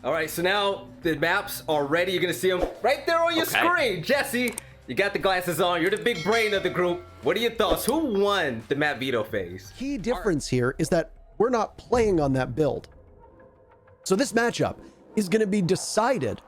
All right, so now the maps are ready. You're gonna see them right there on your screen. Jesse, you got the glasses on. You're the big brain of the group. What are your thoughts? Who won the map veto phase? Key difference here is that we're not playing on that build. So this matchup is going to be decided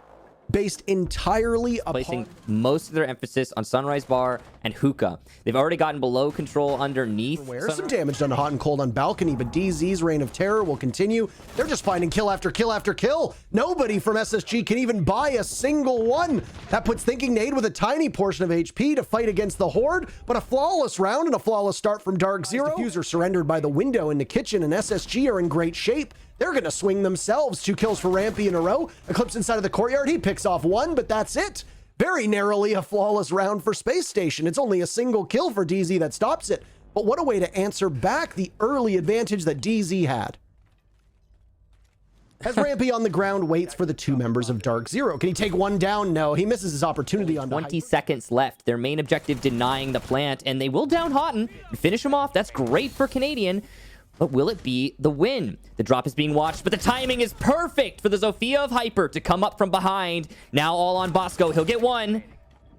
based entirely upon placing most of their emphasis on Sunrise Bar and Hookah. They've already gotten below control underneath. Some damage done to Hot and Cold on balcony, but DZ's reign of terror will continue. They're just finding kill after kill after kill. Nobody from SSG can even buy a single one. That puts Thinking Nade with a tiny portion of HP to fight against the Horde, but a flawless round and a flawless start from DarkZero. Diffuser surrendered by the window in the kitchen, and SSG are in great shape. They're going to swing themselves. 2 kills for Rampy in a row. Eclipse inside of the courtyard. He picks off 1, but that's it. Very narrowly a flawless round for Spacestation. It's only a single kill for DZ that stops it. But what a way to answer back the early advantage that DZ had. As Rampy on the ground waits for the 2 members of DarkZero. Can he take one down? No, he misses his opportunity on 20 seconds left. Their main objective denying the plant, and they will down Houghton and finish him off. That's great for Canadian. But will it be the win? The drop is being watched, but the timing is perfect for the Zofia of Hyper to come up from behind. Now all on Bosco. He'll get 1.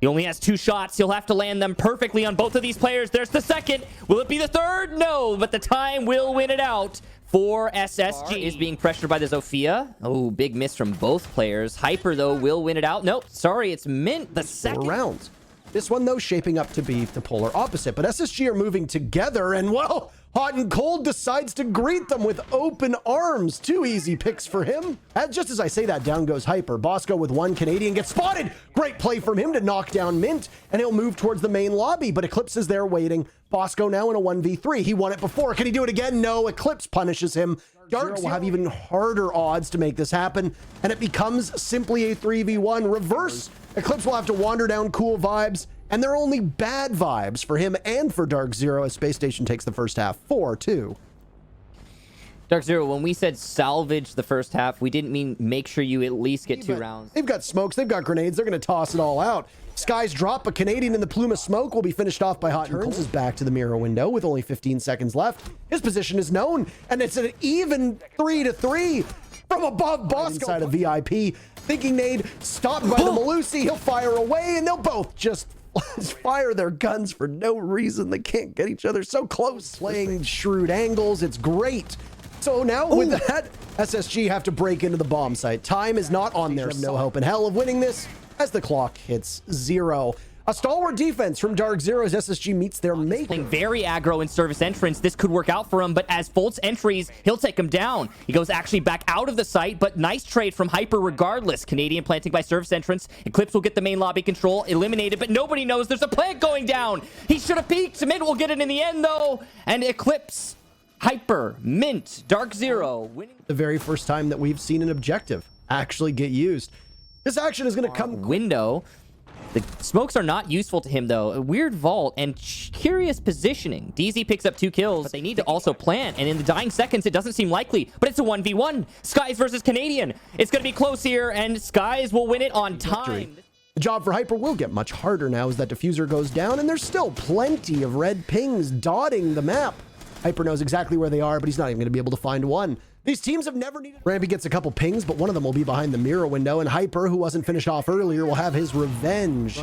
He only has 2 shots. He'll have to land them perfectly on both of these players. There's the second. Will it be the third? No, but the time will win it out for SSG. Is being pressured by the Zofia. Oh, big miss from both players. Hyper, though, will win it out. Nope, sorry, it's Mint the second round. This one, though, shaping up to be the polar opposite. But SSG are moving together, and whoa, Hot and Cold decides to greet them with open arms. 2 easy picks for him. And just as I say that, down goes Hyper. Bosco with 1. Canadian gets spotted. Great play from him to knock down Mint, and he'll move towards the main lobby, but Eclipse is there waiting. Bosco now in a 1v3. He won it before. Can he do it again? No. Eclipse punishes him. DarkZero will have even harder odds to make this happen, and it becomes simply a 3v1 reverse. Eclipse will have to wander down cool vibes, and they're only bad vibes for him and for DarkZero as Spacestation takes the first half 4-2. DarkZero, when we said salvage the first half, we didn't mean make sure you at least get 2 rounds. They've got smokes, they've got grenades, they're going to toss it all out. Skies drop, but Canadian in the plume of smoke will be finished off by Hot and Cold. Is back to the mirror window with only 15 seconds left. His position is known, and it's an even 3-3 from above Bosco inside of VIP. Thinking Nade stopped by the Malusi. He'll fire away, and they'll both just fire their guns for no reason. They can't get each other so close. Playing shrewd angles, it's great. So now with that, SSG have to break into the bomb site. Time is not on their side. No hope in hell of winning this as the clock hits 0. A stalwart defense from DarkZero as SSG meets their maker. Playing very aggro in service entrance. This could work out for him, but as Folt's entries, he'll take him down. He goes actually back out of the site, but nice trade from Hyper regardless. Canadian planting by service entrance. Eclipse will get the main lobby control, eliminated, but nobody knows there's a plant going down. He should have peeked. Mint will get it in the end, though, and Eclipse, Hyper, Mint, DarkZero winning. The very first time that we've seen an objective actually get used. This action is going to come window. The smokes are not useful to him, though. A weird vault and curious positioning. DZ picks up 2 kills, but they need to also plant. And in the dying seconds, it doesn't seem likely. But it's a 1v1. Skies versus Canadian. It's going to be close here, and Skies will win it on time. The job for Hyper will get much harder now as that diffuser goes down, and there's still plenty of red pings dotting the map. Hyper knows exactly where they are, but he's not even going to be able to find one. These teams have never needed... Rampy gets a couple pings, but one of them will be behind the mirror window, and Hyper, who wasn't finished off earlier, will have his revenge.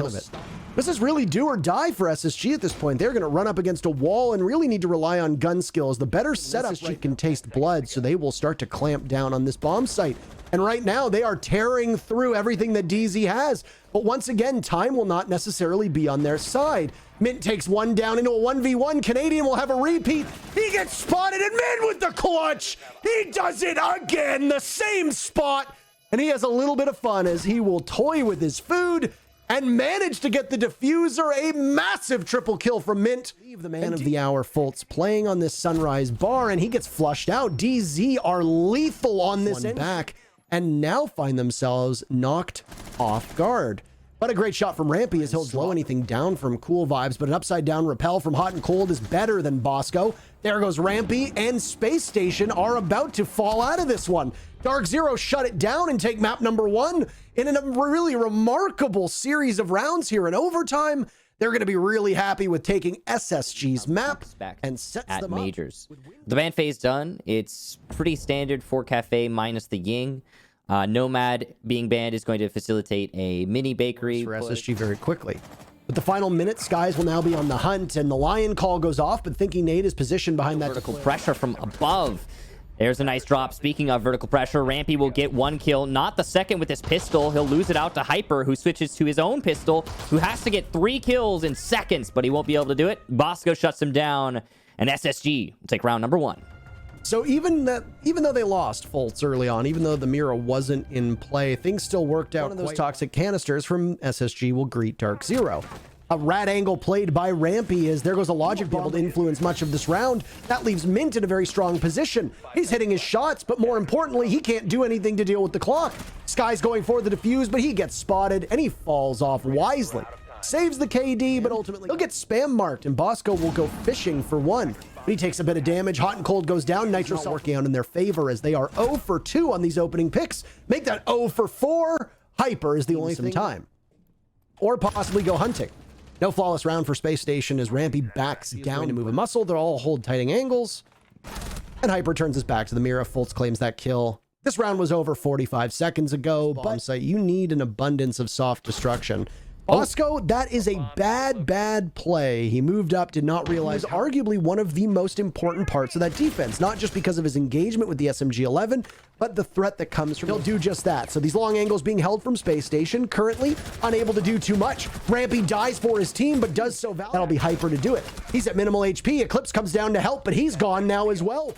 This is really do or die for SSG at this point. They're going to run up against a wall and really need to rely on gun skills. The better setup can taste blood, so they will start to clamp down on this bomb site. And right now, they are tearing through everything that DZ has. But once again, time will not necessarily be on their side. Mint takes 1 down into a 1v1. Canadian will have a repeat. He gets spotted, and Mint with the clutch. He does it again, the same spot. And he has a little bit of fun as he will toy with his food and manage to get the diffuser. A massive triple kill from Mint. The man of the hour, Foltz, playing on this Sunrise Bar, and he gets flushed out. DZ are lethal on this one back, and now find themselves knocked off guard. But a great shot from Rampy as he'll slow anything down from Cool Vibes, but an upside down repel from Hot and Cold is better than Bosco. There goes Rampy, and Space Station are about to fall out of this one. DarkZero shut it down and take map number 1 in a really remarkable series of rounds here in overtime. They're going to be really happy with taking SSG's map and sets them up. Majors. The ban phase done. It's pretty standard for Cafe minus the Ying. Nomad being banned is going to facilitate a mini bakery for SSG very quickly. With the final minute, Skies will now be on the hunt, and the Lion call goes off, but Thinking Nade is positioned behind that vertical pressure from above. There's a nice drop. Speaking of vertical pressure, Rampy will get 1 kill, not the second with his pistol. He'll lose it out to Hyper, who switches to his own pistol, who has to get 3 kills in seconds, but he won't be able to do it. Bosco shuts him down, and SSG will take round number 1. So even though they lost Fultz early on, even though the Mira wasn't in play, things still worked out. One of those toxic canisters from SSG will greet DarkZero. A rat angle played by Rampy as there goes a logic bomb to influence much of this round. That leaves Mint in a very strong position. He's hitting his shots, but more importantly, he can't do anything to deal with the clock. Sky's going for the defuse, but he gets spotted and he falls off wisely. Saves the KD, but ultimately he'll get spam marked, and Bosco will go fishing for 1. He takes a bit of damage. Hot and Cold goes down. Nitro's working out in their favor as they are 0 for 2 on these opening picks. Make that 0 for 4. Hyper is the only thing time. Or possibly go hunting. No flawless round for Space Station as Rampy backs down to move a muscle. They're all hold tighting angles. And Hyper turns his back to the Mira. Fultz claims that kill. This round was over 45 seconds ago. Bomb site, you need an abundance of soft destruction. Bosco, that is a bad play. He moved up, did not realize arguably one of the most important parts of that defense, not just because of his engagement with the SMG-11, but the threat that comes from he'll do just that. So these long angles being held from Space Station, currently unable to do too much. Rampy dies for his team, but does so well. That'll be Hyper to do it. He's at minimal HP. Eclipse comes down to help, but he's gone now as well.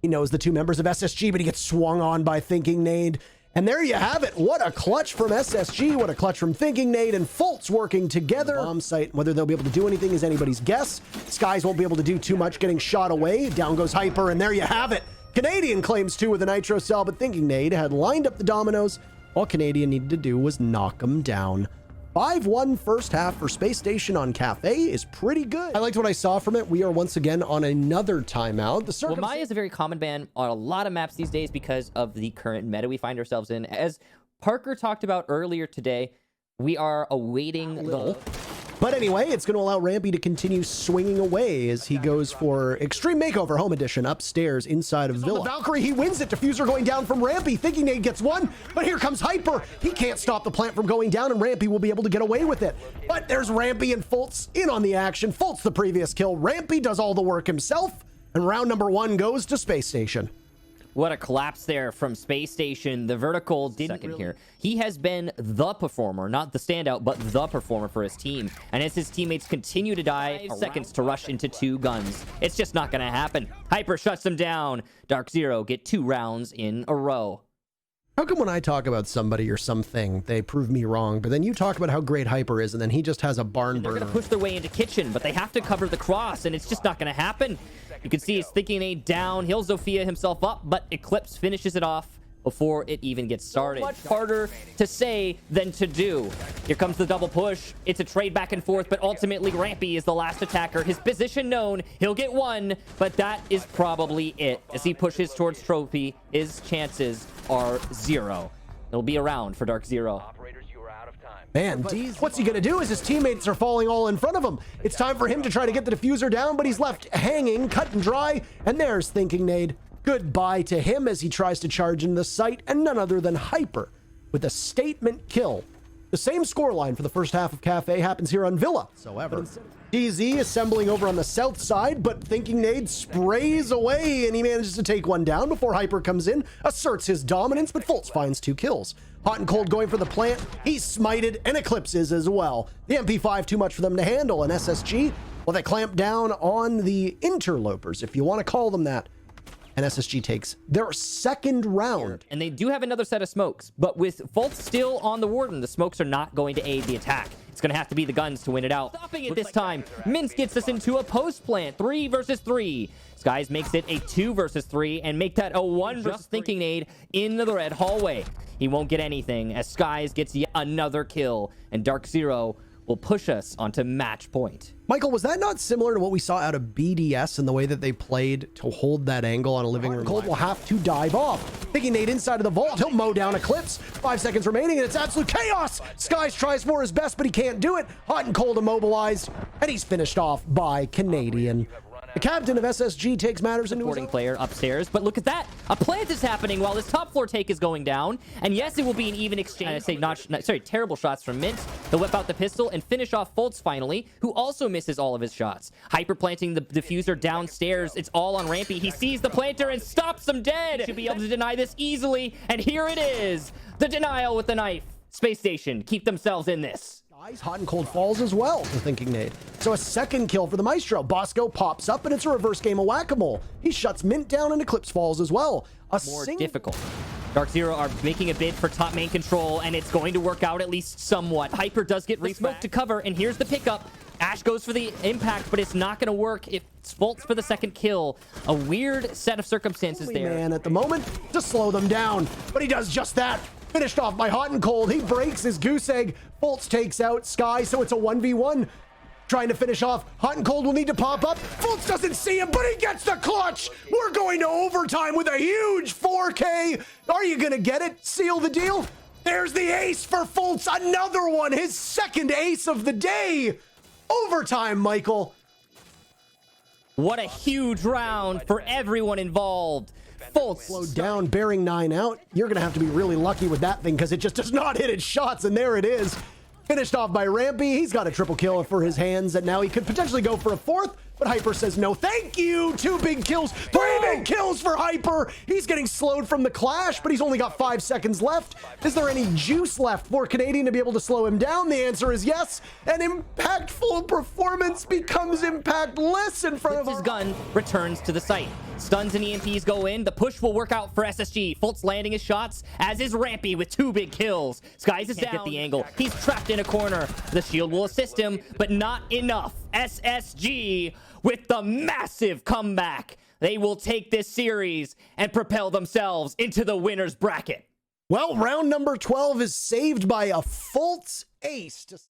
He knows the 2 members of SSG, but he gets swung on by Thinking Nade. And there you have it. What a clutch from SSG. What a clutch from Thinking Nade and Fultz working together. Bomb site, whether they'll be able to do anything is anybody's guess. Skies won't be able to do too much, getting shot away. Down goes Hyper, and there you have it. Canadian claims 2 with a Nitro cell, but Thinking Nade had lined up the dominoes. All Canadian needed to do was knock them down. 5-1 first half for Space Station on Cafe is pretty good. I liked what I saw from it. We are once again on another timeout. Well, Maya is a very common ban on a lot of maps these days because of the current meta we find ourselves in. As Parker talked about earlier today, we are awaiting the... But anyway, it's going to allow Rampy to continue swinging away as he goes for Extreme Makeover Home Edition upstairs inside of Villa. The Valkyrie, he wins it. Diffuser going down from Rampy. Thinking Nade gets 1, but here comes Hyper. He can't stop the plant from going down, and Rampy will be able to get away with it. But there's Rampy and Fultz in on the action. Fultz the previous kill. Rampy does all the work himself, and round number 1 goes to Space Station. What a collapse there from Space Station. The vertical didn't really... here. He has been the performer, not the standout, but the performer for his team. And as his teammates continue to die, 5 seconds to rush into 2 guns. It's just not going to happen. Hyper shuts them down. DarkZero get 2 rounds in a row. How come when I talk about somebody or something, they prove me wrong, but then you talk about how great Hyper is, and then he just has a barn burner? They're going to push their way into kitchen, but they have to cover the cross, and it's just not going to happen. You can see he's Thinking Nade down. He'll Zofia himself up, but Eclipse finishes it off before it even gets started. So much harder to say than to do. Here comes the double push. It's a trade back and forth, but ultimately Rampy is the last attacker. His position known. He'll get 1, but that is probably it. As he pushes towards Trophy, his chances are 0. It'll be around for DarkZero. Man, what's he gonna do as his teammates are falling all in front of him? It's time for him to try to get the diffuser down, but he's left hanging, cut and dry, and there's Thinking Nade. Goodbye to him as he tries to charge into the site, and none other than Hyper with a statement kill. The same scoreline for the first half of Cafe happens here on Villa. DZ assembling over on the south side, but Thinking Nade sprays away, and he manages to take 1 down before Hyper comes in, asserts his dominance, but Fultz finds 2 kills. Hot and Cold going for the plant. He's smited, and Eclipses as well. The MP5 too much for them to handle, and SSG, well, they clamp down on the interlopers, if you want to call them that. And SSG takes their 2nd round. And they do have another set of smokes, but with Fultz still on the Warden, the smokes are not going to aid the attack. It's going to have to be the guns to win it out. Stopping it this time. Mince gets us into a post plant. 3 versus 3. Skies makes it a 2 versus 3 and make that a 1 versus Thinking Nade in the red hallway. He won't get anything as Skies gets yet another kill, and DarkZero will push us onto match point. Michael, was that not similar to what we saw out of BDS in the way that they played to hold that angle on a living room? Cold will have to dive off. Thinking Nade inside of the vault. He'll mow down Eclipse. 5 seconds remaining, and it's absolute chaos. Skies tries for his best, but he can't do it. Hot and Cold immobilized, and he's finished off by Canadian. The captain of SSG takes matters into his Supporting own. player upstairs, but look at that. A plant is happening while this top floor take is going down. And yes, it will be an even exchange. I say terrible shots from Mint. They'll whip out the pistol and finish off Fultz finally, who also misses all of his shots. Hyper planting the diffuser downstairs. It's all on Rampy. He sees the planter and stops him dead. Should be able to deny this easily. And here it is. The denial with the knife. Spacestation keep themselves in this. Hot and cold falls as well, the thinking nade. So a second kill for the Maestro. Bosco pops up, and it's a reverse game of whack-a-mole. He shuts Mint down, and Eclipse falls as well. More difficult. DarkZero are making a bid for top main control, and it's going to work out at least somewhat. Hyper does get re-smoked to cover, and here's the pickup. Ash goes for the impact, but it's not going to work. It's Fultz for the second kill. A weird set of circumstances there. Man at the moment to slow them down, but he does just that. Finished off by Hot and Cold. He breaks his goose egg. Fultz takes out Sky, so it's a 1v1. Trying to finish off. Hot and Cold will need to pop up. Fultz doesn't see him, but he gets the clutch. We're going to overtime with a huge 4K. Are you going to get it? Seal the deal? There's the ace for Fultz. Another one. His second ace of the day. Overtime, Michael. What a huge round for everyone involved. Fultz slowed down, bearing 9 out. You're going to have to be really lucky with that thing because it just does not hit its shots, and there it is. Finished off by Rampy. He's got a triple kill for his hands, and now he could potentially go for a fourth, but Hyper says no thank you. 2 big kills, 3 big kills for Hyper. He's getting slowed from the clash, but he's only got 5 seconds left. Is there any juice left for Canadian to be able to slow him down? The answer is yes. An impactful performance becomes impactless in front of his gun returns to the site. Stuns and EMPs go in. The push will work out for SSG. Fultz landing his shots, as is Rampy with 2 big kills. Skies is down. Get the angle. He's trapped in a corner. The shield will assist him, but not enough. SSG with the massive comeback. They will take this series and propel themselves into the winner's bracket. Well, round number 12 is saved by a Fultz ace.